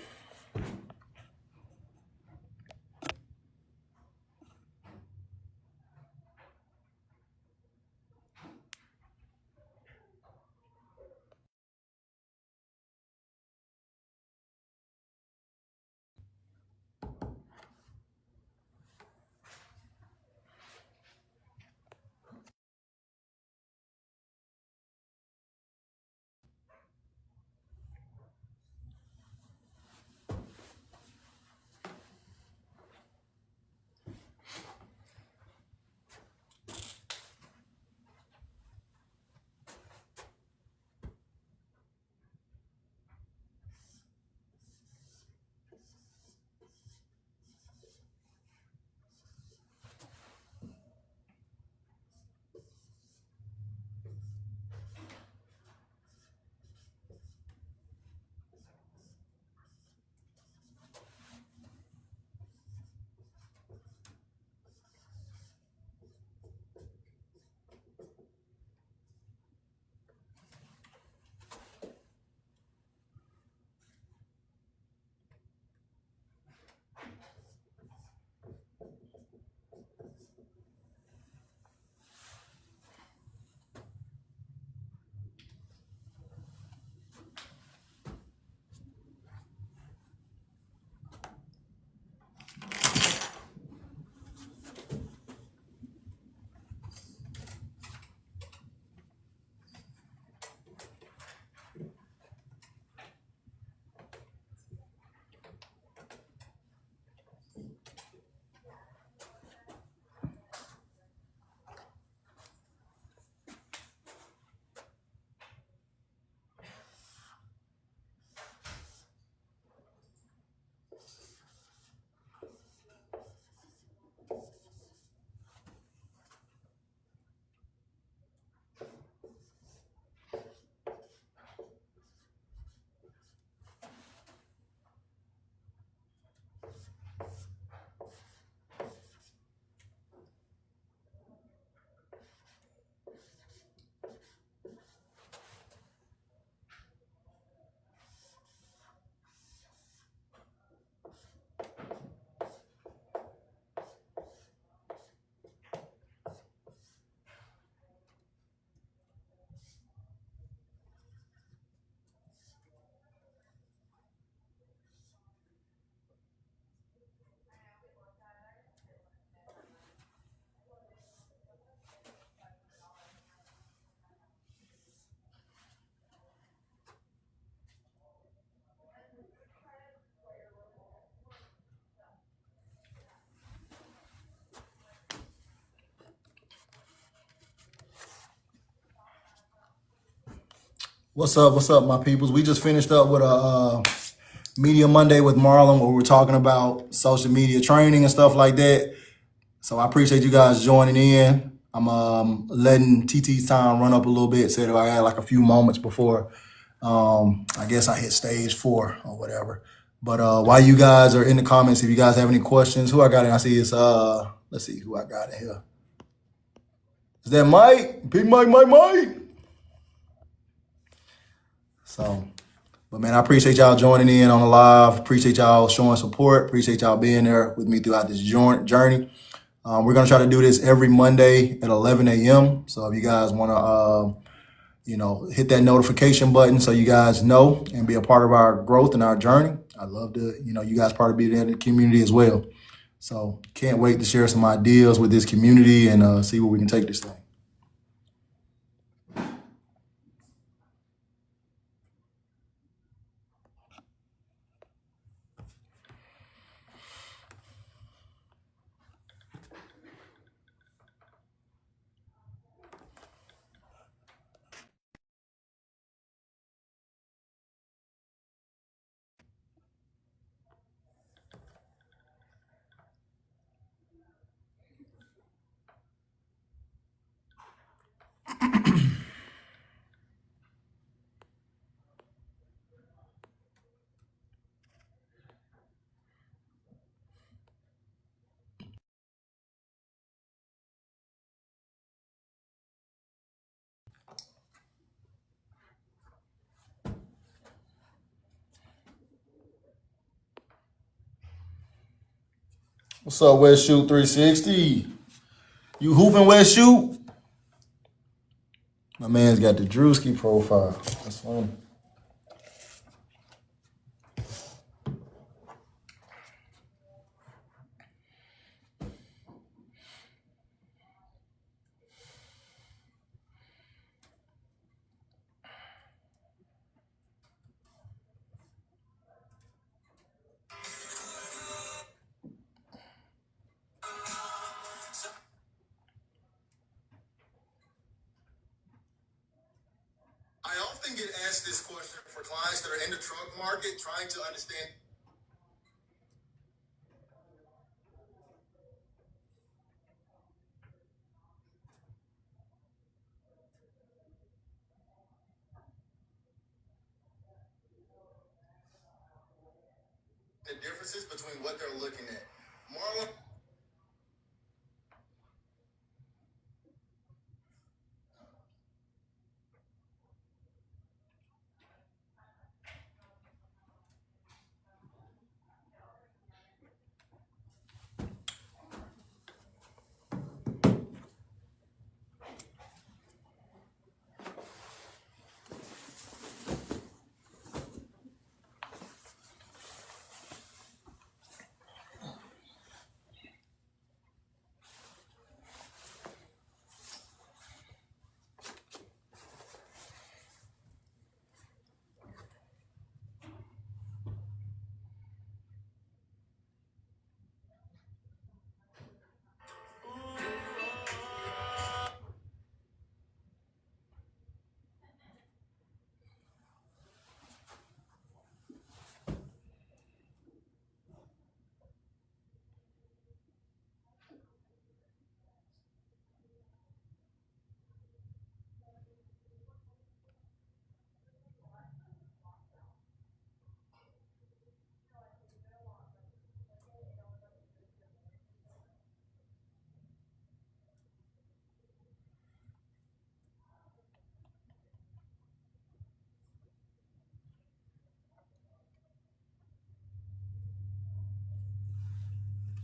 What's up, my peoples? We just finished up with a Media Monday with Marlon where we're talking about social media training and stuff like that. So I appreciate you guys joining in. I'm letting TT's time run up a little bit. Said I had like a few moments before I guess I hit stage 4 or whatever. But while you guys are in the comments, if you guys have any questions, who I got in? I see it's let's see who I got in here. Is that Mike? Big Mike. So, but man, I appreciate y'all joining in on the live. Appreciate y'all showing support. Appreciate y'all being there with me throughout this journey. We're gonna try to do this every Monday at 11 a.m. So if you guys wanna, hit that notification button so you guys know and be a part of our growth and our journey. I'd love to, you guys part of be in the community as well. So can't wait to share some ideas with this community and see where we can take this thing. What's up, West Shoot 360? You hooping, West Shoot? My man's got the Drewski profile. That's funny. I often get asked this question for clients that are in the truck market trying to understand the differences between what they're looking at. Marlon.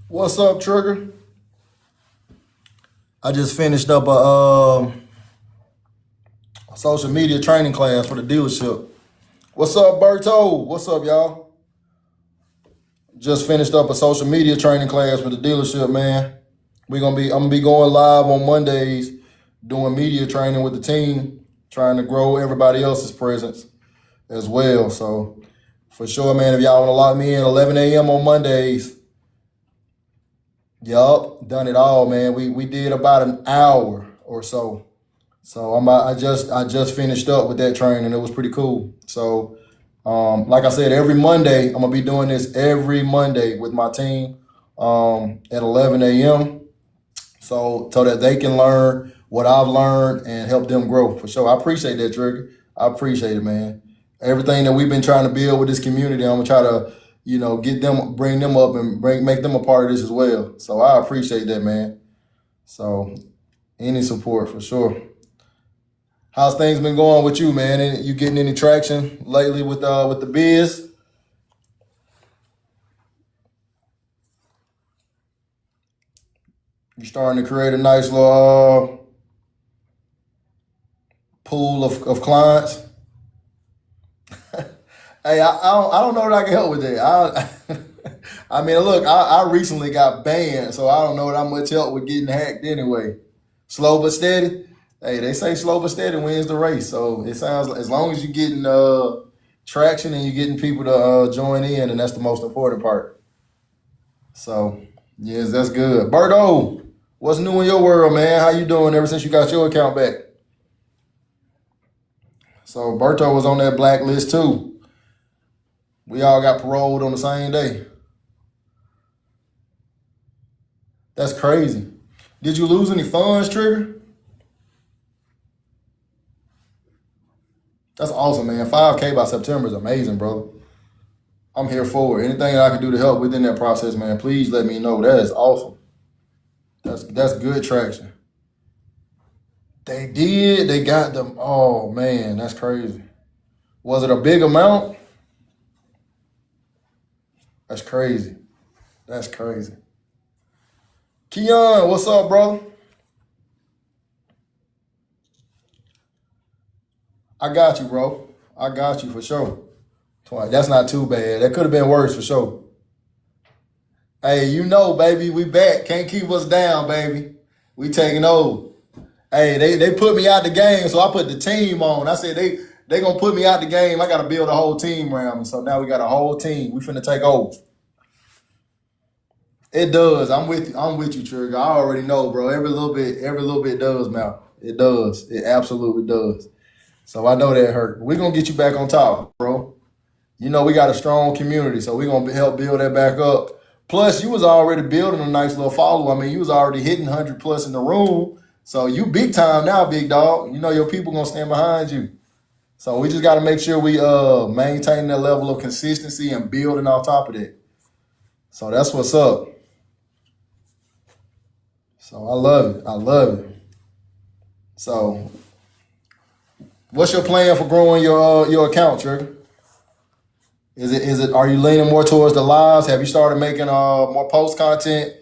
What's up, Trigger? I just finished up a social media training class for the dealership. What's up, Berto? What's up, y'all? Just finished up a social media training class for the dealership, man. I'm gonna be going live on Mondays, doing media training with the team, trying to grow everybody else's presence as well. So for sure, man, if y'all want to lock me in 11 a.m. on Mondays. Yup, done it all, man. We did about an hour or so So I just finished up with that training. It was pretty cool. So like I said, every Monday I'm gonna be doing this every Monday with my team at 11 a.m. So that they can learn what I've learned and help them grow for sure. I appreciate that, Trigger. I appreciate it, man. Everything that we've been trying to build with this community, I'm gonna try to, get them, bring them up and make them a part of this as well. So I appreciate that, man. So any support for sure. How's things been going with you, man? You getting any traction lately with the biz? You starting to create a nice little pool of clients? Hey, I don't know that I can help with that. I mean, look, I recently got banned, so I don't know that much help with getting hacked anyway. Slow but steady. Hey, they say slow but steady wins the race. So it sounds like as long as you're getting traction and you're getting people to join in, and that's the most important part. So yes, that's good. Berto, what's new in your world, man? How you doing ever since you got your account back? So Berto was on that blacklist too. We all got paroled on the same day. That's crazy. Did you lose any funds, Trigger? That's awesome, man. 5K by September is amazing, brother. I'm here for it. Anything that I can do to help within that process, man, please let me know. That is awesome. That's good traction. They did. They got them. Oh, man, that's crazy. Was it a big amount? That's crazy. That's crazy. Keon, what's up, brother? I got you, bro. I got you for sure. That's not too bad. That could have been worse for sure. Hey, baby, we back. Can't keep us down, baby. We taking over. Hey, they put me out the game, so I put the team on. I said they gonna put me out the game. I gotta build a whole team around me. So now we got a whole team. We finna take over. It does. I'm with you, Trigger. I already know, bro. Every little bit does, man. It does. It absolutely does. So I know that hurt. We're gonna get you back on top, bro. We got a strong community, so we're gonna help build that back up. Plus, you was already building a nice little follow. I mean, you was already hitting 100 plus in the room. So you big time now, big dog. Your people gonna stand behind you. So we just gotta make sure we maintain that level of consistency and building on top of that. So that's what's up. So I love it. I love it. So what's your plan for growing your account, Trigger? Is it? Are you leaning more towards the lives? Have you started making more post content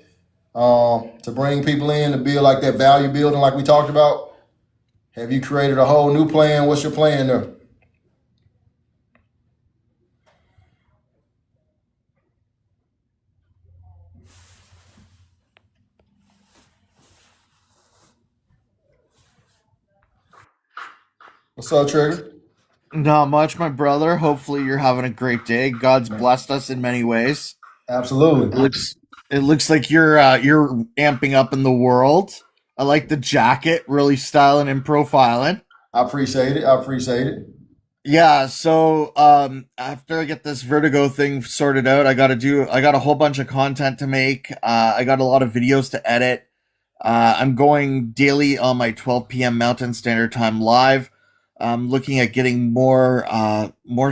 to bring people in to build like that value building like we talked about? Have you created a whole new plan? What's your plan there? What's up, Trigger? Not much, my brother. Hopefully you're having a great day. God's blessed us in many ways. Absolutely. It looks like you're amping up in the world. I like the jacket, really styling and profiling. I appreciate it. Yeah, so after I get this Vertigo thing sorted out, I got a whole bunch of content to make. I got a lot of videos to edit. I'm going daily on my 12 p.m. Mountain Standard Time live. I'm looking at getting more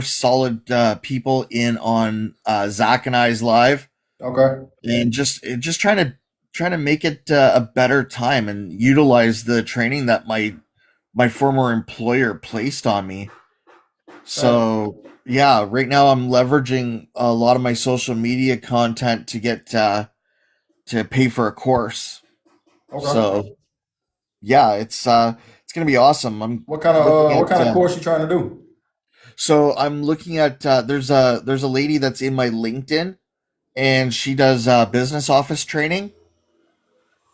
solid people in on Zach and I's live. Okay. And just trying to make it a better time and utilize the training that my former employer placed on me. So yeah, right now I'm leveraging a lot of my social media content to get to pay for a course. Okay. So yeah, it's gonna be awesome. What kind of course you trying to do? So I'm looking at there's a lady that's in my LinkedIn, and she does business office training.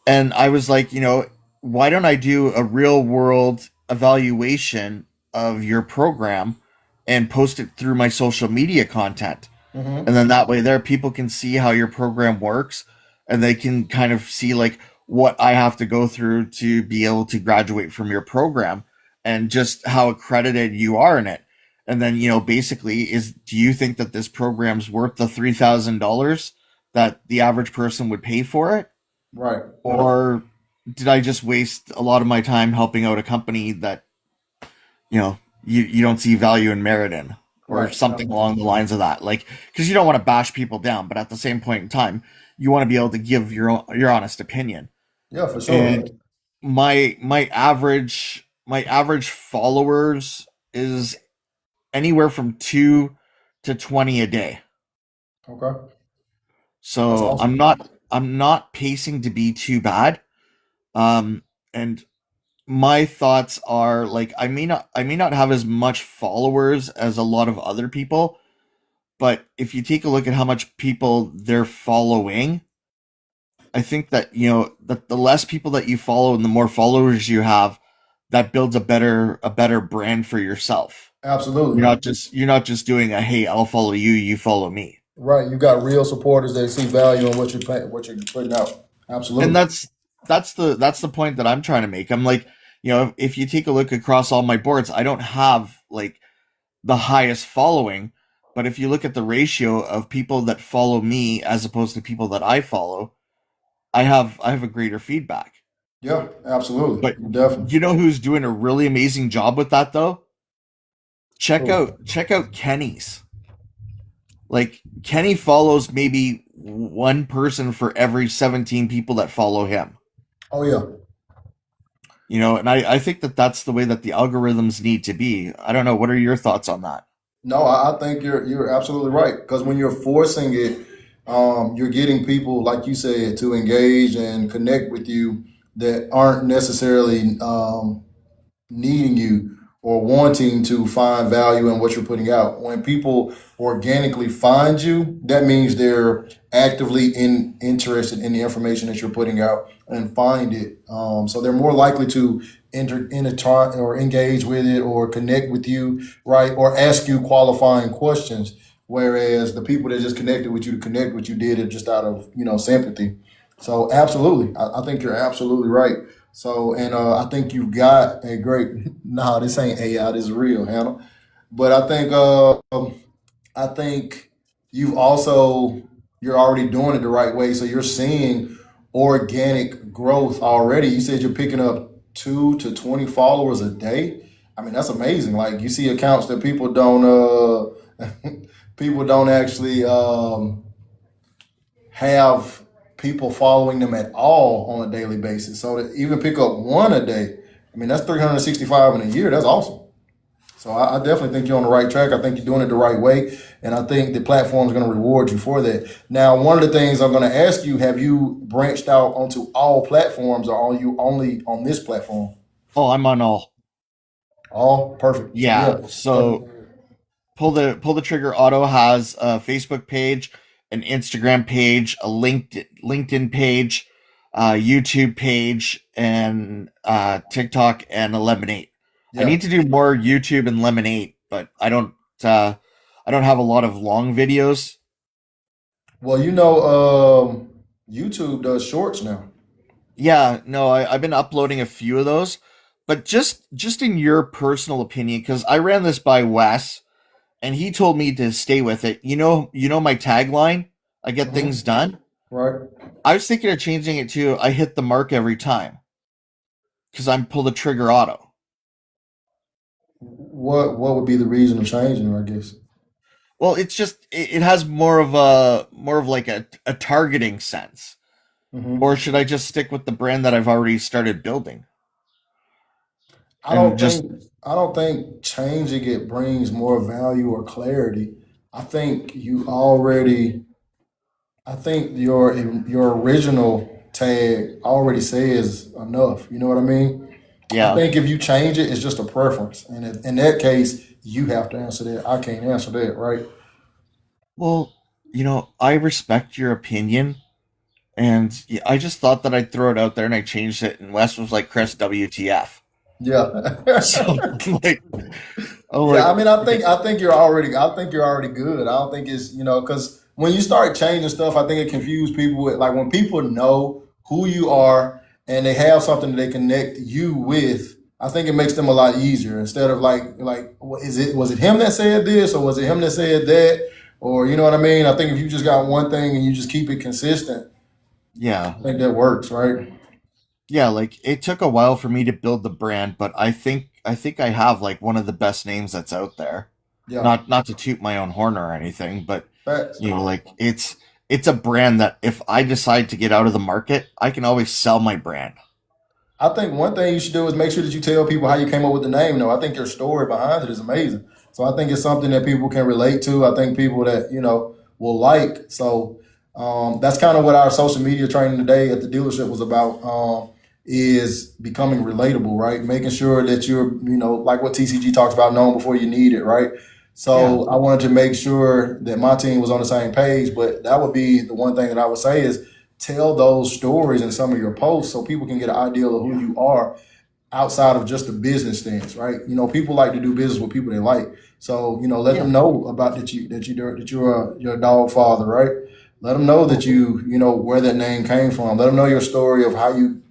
And I was like, why don't I do a real world evaluation of your program and post it through my social media content? Mm-hmm. And then that way there people can see how your program works, and they can kind of see like what I have to go through to be able to graduate from your program and just how accredited you are in it. And then, basically do you think that this program's worth the $3,000 that the average person would pay for it? Right. Or did I just waste a lot of my time helping out a company that, you don't see value and merit in? Or Right. something along the lines of that. Like, because you don't want to bash people down, but at the same point in time, you want to be able to give your honest opinion. Yeah, for sure. And my average followers is anywhere from 2 to 20 a day. Okay. So That's awesome. I'm not pacing to be too bad. And my thoughts are like I may not have as much followers as a lot of other people, but if you take a look at how much people they're following, I think that that the less people that you follow and the more followers you have, that builds a better brand for yourself. Absolutely. You're not just doing a hey, I'll follow you, you follow me. Right. You got real supporters that see value in what you're putting out. Absolutely. And that's the point that I'm trying to make. I'm like, if you take a look across all my boards, I don't have like the highest following, but if you look at the ratio of people that follow me as opposed to people that I follow, I have a greater feedback. Yeah, absolutely. But Definitely. you know who's doing a really amazing job with that though? Check Who? out Kenny's. Like Kenny follows maybe one person for every 17 people that follow him. Oh yeah. And I think that that's the way that the algorithms need to be. I don't know. What are your thoughts on that? No, I think you're absolutely right. Because when you're forcing it, you're getting people, like you said, to engage and connect with you that aren't necessarily needing you or wanting to find value in what you're putting out. When people organically find you, that means they're actively interested in the information that you're putting out and find it. So they're more likely to enter or engage with it or connect with you, right? Or ask you qualifying questions. Whereas the people that just connected with you to connect with you did it just out of, sympathy. So absolutely. I think you're absolutely right. So, and I think you've got a great, no, this ain't AI, this is real, Hannah. But I think you're already doing it the right way. So you're seeing organic growth already. You said you're picking up 2 to 20 followers a day. I mean, that's amazing. Like you see accounts that people don't actually have people following them at all on a daily basis. So to even pick up one a day, I mean, that's 365 in a year. That's awesome. So I definitely think you're on the right track. I think you're doing it the right way. And I think the platform is going to reward you for that. Now, one of the things I'm going to ask you, have you branched out onto all platforms or are you only on this platform? Oh, I'm on all. All? Perfect. Yeah. So Pull the Trigger Auto has a Facebook page, an Instagram page, a LinkedIn page, YouTube page, and TikTok and a Lemonade. I Yeah. need to do more YouTube and Lemonade, but I don't have a lot of long videos. Well, YouTube does shorts now. Yeah, no, I've been uploading a few of those, but just in your personal opinion, because I ran this by Wes, and he told me to stay with it. You know my tagline, I get Mhm. things done. Right. I was thinking of changing it to I hit the mark every time, because I'm pull the trigger auto. What would be the reason of changing it, I guess? Well, it's just it has more of like a targeting sense. Hmm. Or should I just stick with the brand that I've already started building? I And don't just think I don't think changing it brings more value or clarity. I think you already I think your original tag already says enough. You know what I mean? I yeah. think if you change it, it's just a preference, and in that case, you have to answer that. I can't answer that, right? Well, I respect your opinion, and yeah, I just thought that I'd throw it out there, and I changed it, and Wes was like, "Chris, WTF?" Yeah. So like, I'm Yeah, I like, mean, I think you're already good. I don't think it's, because when you start changing stuff, I think it confuses people with like when people know who you are, and they have something that they connect you with, I think it makes them a lot easier. Instead of like, was it him that said this, or was it him that said that, or you know what I mean? I think if you just got one thing and you just keep it consistent, Yeah. I think that works, right? Yeah, like it took a while for me to build the brand, but I think I have like one of the best names that's out there. Yeah. Not to toot my own horn or anything, but Facts. you know, like it's a brand that if I decide to get out of the market, I can always sell my brand. I think one thing you should do is make sure that you tell people how you came up with the name, though. I think your story behind it is amazing. So I think it's something that people can relate to. I think people that, will like. So that's kind of what our social media training today at the dealership was about, is becoming relatable, right? Making sure that you're, like what TCG talks about, knowing before you need it, right? So I wanted to make sure that my team was on the same page, but that would be the one thing that I would say is tell those stories in some of your posts so people can get an idea of who you are outside of just the business stance, right? People like to do business with people they like. So, let them know about that you're a dog father, right? Let them know that where that name came from. Let them know your story of how you,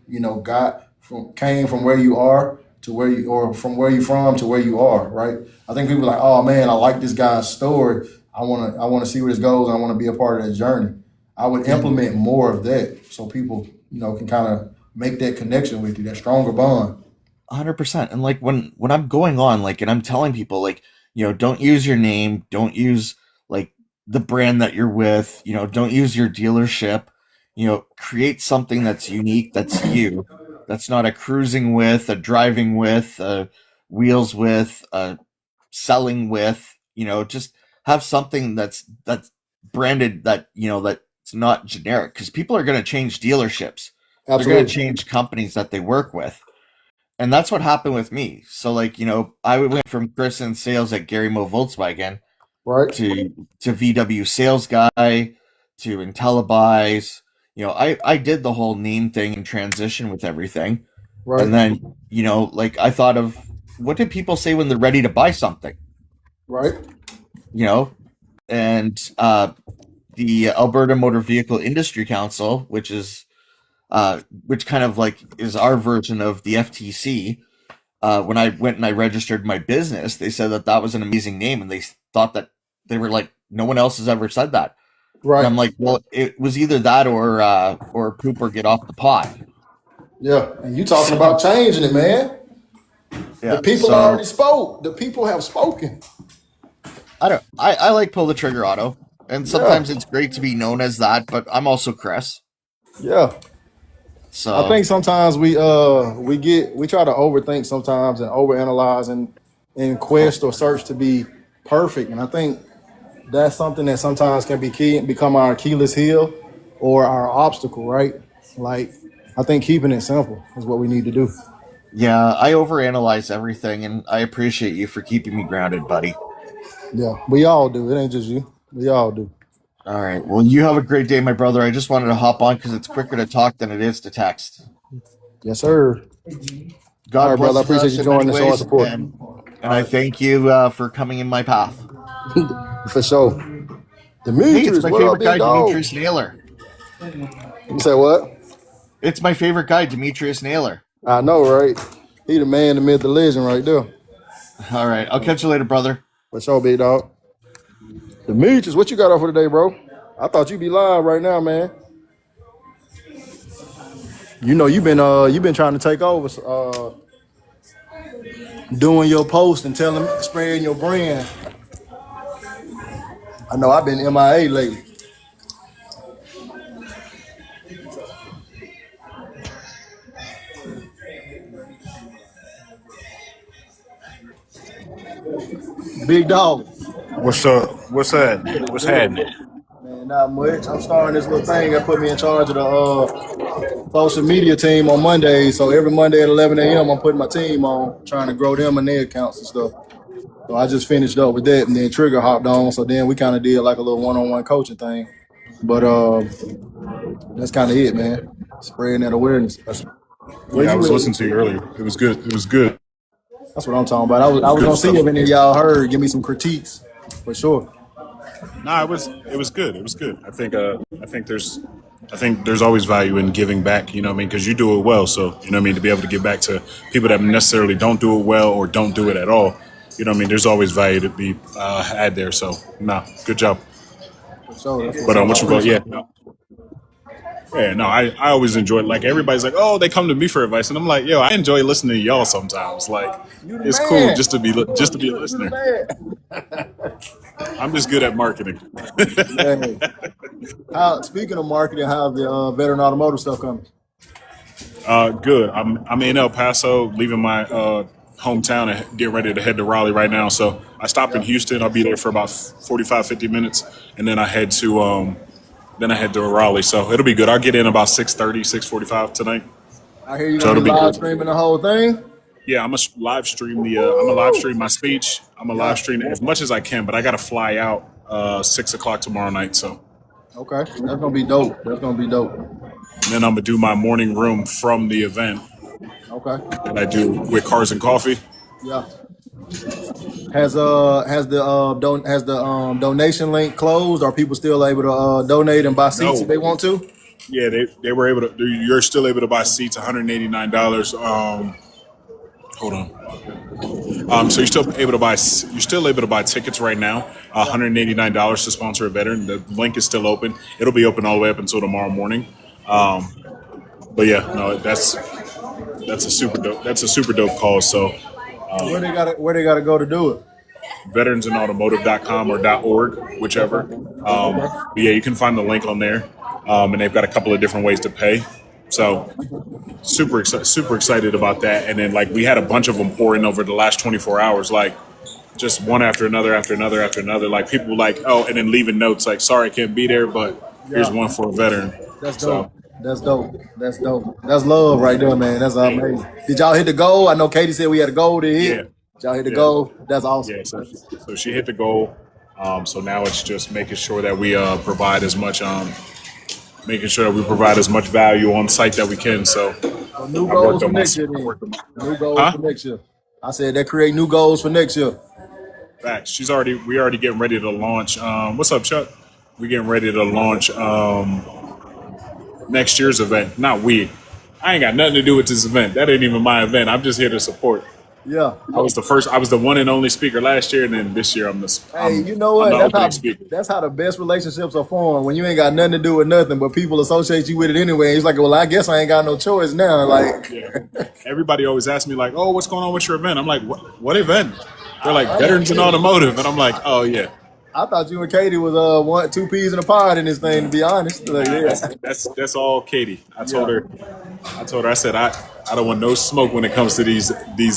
came from where you are to where you, or from where you from to where you are, right? I think people are like, oh man, I like this guy's story. I want to see where this goes. I want to be a part of that journey. I would implement more of that so people, can kind of make that connection with you, that stronger bond. 100%. And like when I'm going on, like, and I'm telling people, like, don't use your name, don't use like the brand that you're with, don't use your dealership, create something that's unique, that's you, that's not a cruising with, a driving with, a wheels with, a selling with, just have something that's branded, that, that's not generic, because people are going to change dealerships. Absolutely. They're going to change companies that they work with. And that's what happened with me. So like, I went from Chris in sales at Gary Mo Volkswagen, right, to VW sales guy, to IntelliBuys. I did the whole name thing and transition with everything. right, And then, like I thought of, what did people say when they're ready to buy something? right. And the Alberta Motor Vehicle Industry Council, which kind of like is our version of the FTC. When I went and I registered my business, they said that was an amazing name, and they thought that they were like, no one else has ever said that. Right. And I'm like, well, it was either that or poop or get off the pot. Yeah, and you talking about changing it, man. Yeah, the people already spoke. The people have spoken. I like Pull the Trigger Auto, and sometimes it's great to be known as that, but I'm also Chris. Yeah. So I think sometimes we try to overthink sometimes and overanalyze and in quest or search to be perfect. And I think that's something that sometimes can become our Achilles heel or our obstacle, right? Like, I think keeping it simple is what we need to do. Yeah, I overanalyze everything, and I appreciate you for keeping me grounded, buddy. Yeah, we all do. It ain't just you. We all do. All right. Well, you have a great day, my brother. I just wanted to hop on because it's quicker to talk than it is to text. Yes, sir. God all right, bless brother. I appreciate us you in joining many the show ways, support. and I thank you for coming in my path. For sure. Demetrius, Hey, it's my what favorite up, big guy, dog? Demetrius Naylor. You say what? It's my favorite guy, Demetrius Naylor. I know, right? He the man, the myth, the legend right there. All right. I'll catch you later, brother. For sure, big dog. Demetrius, what you got off for today, bro? I thought you'd be live right now, man. You've been trying to take over, doing your post and spreading your brand. I know I've been MIA lately. Big dog. What's up? What's that? What's happening? Man, not much. I'm starting this little thing that put me in charge of the social media team on Mondays. So every Monday at 11 a.m., I'm putting my team on, trying to grow them and their accounts and stuff. So I just finished up with that, and then Trigger hopped on. So then we kind of did like a little one-on-one coaching thing. But that's kind of it, man. Spreading that awareness. Yeah, I was listening to you earlier. It was good. It was good. That's what I'm talking about. I was gonna see if any of y'all heard. Give me some critiques, for sure. Nah, it was good. It was good. I think there's I think there's always value in giving back, you know what I mean? Because you do it well. So, you know what I mean? To be able to give back to people that necessarily don't do it well or don't do it at all, you know what I mean? There's always value to be had there. So, good job. So, But what you call, yeah. Yeah, no, I always enjoy it. Like, everybody's like, oh, they come to me for advice. And I'm like, yo, I enjoy listening to y'all sometimes. Like, it's cool just to be a listener. I'm just good at marketing. Speaking of marketing, how's the veteran automotive stuff coming? Good. I'm in El Paso, leaving my hometown and getting ready to head to Raleigh right now. So I stop in Houston. I'll be there for about 45, 50 minutes, and then I head to Raleigh. So it'll be good. I'll get in about 6:30, 6:45 tonight. I hear you gonna be live streaming the whole thing. Yeah, I'm gonna live stream my speech. I'm gonna live stream as much as I can, but I gotta fly out 6 o'clock tomorrow night. So okay, that's gonna be dope. And then I'm gonna do my morning room from the event. Okay. That I do with Cars and Coffee. Yeah. Has the donation link closed? Are people still able to donate and buy seats if they want to? Yeah, they were able to. You're still able to buy seats, $189. Hold on. So you're still able to buy tickets right now, $189 to sponsor a veteran. The link is still open. It'll be open all the way up until tomorrow morning. But yeah, no, that's a super dope cause. So where they gotta go to do it? veteransandautomotive.com or .org, whichever. But yeah, you can find the link on there, and they've got a couple of different ways to pay. So super excited about that. And then like we had a bunch of them pour in over the last 24 hours, like just one after another. Like people like, oh, and then leaving notes like, sorry, I can't be there, but here's one for a veteran. That's dope. That's dope. That's love right there, man. That's amazing. Did y'all hit the goal? I know Katie said we had a goal to hit. Yeah. Did y'all hit the goal? That's awesome. Yeah, so she hit the goal. So now it's just making sure that we provide as much value on site that we can. So new goals for next year. New goals for next year. I said that create new goals for next year. Facts. We already getting ready to launch. What's up, Chuck? We getting ready to launch next year's event. Not we. I ain't got nothing to do with this event. That ain't even my event. I'm just here to support. Yeah. I was the one and only speaker last year, and then this year you know what? That's how the best relationships are formed. When you ain't got nothing to do with nothing, but people associate you with it anyway. It's like, well, I guess I ain't got no choice now. Like, yeah. Everybody always asks me like, oh, what's going on with your event? I'm like, what event? They're like Veterans and Automotive, and I'm like, oh yeah. I thought you and Katie was two peas in a pod in this thing. To be honest, like, yeah. That's all Katie. I told her. I said I don't want no smoke when it comes to these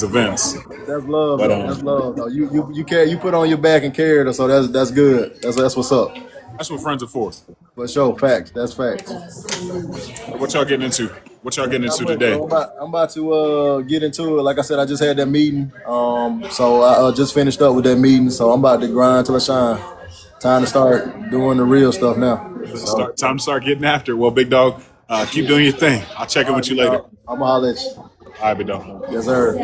events. That's love. That's love. No, you care. You put on your back and carried her, so that's good. That's what's up. That's what friends are for. For sure, facts. That's facts. What y'all getting into? Today? I'm about to get into it. Like I said, I just had that meeting. So I just finished up with that meeting. So I'm about to grind till I shine. Time to start doing the real stuff now. Time to start getting after it. Well, big dog, keep doing your thing. I'll check in with you later. I'm gonna holler at you. All right, big dog. Yes, sir.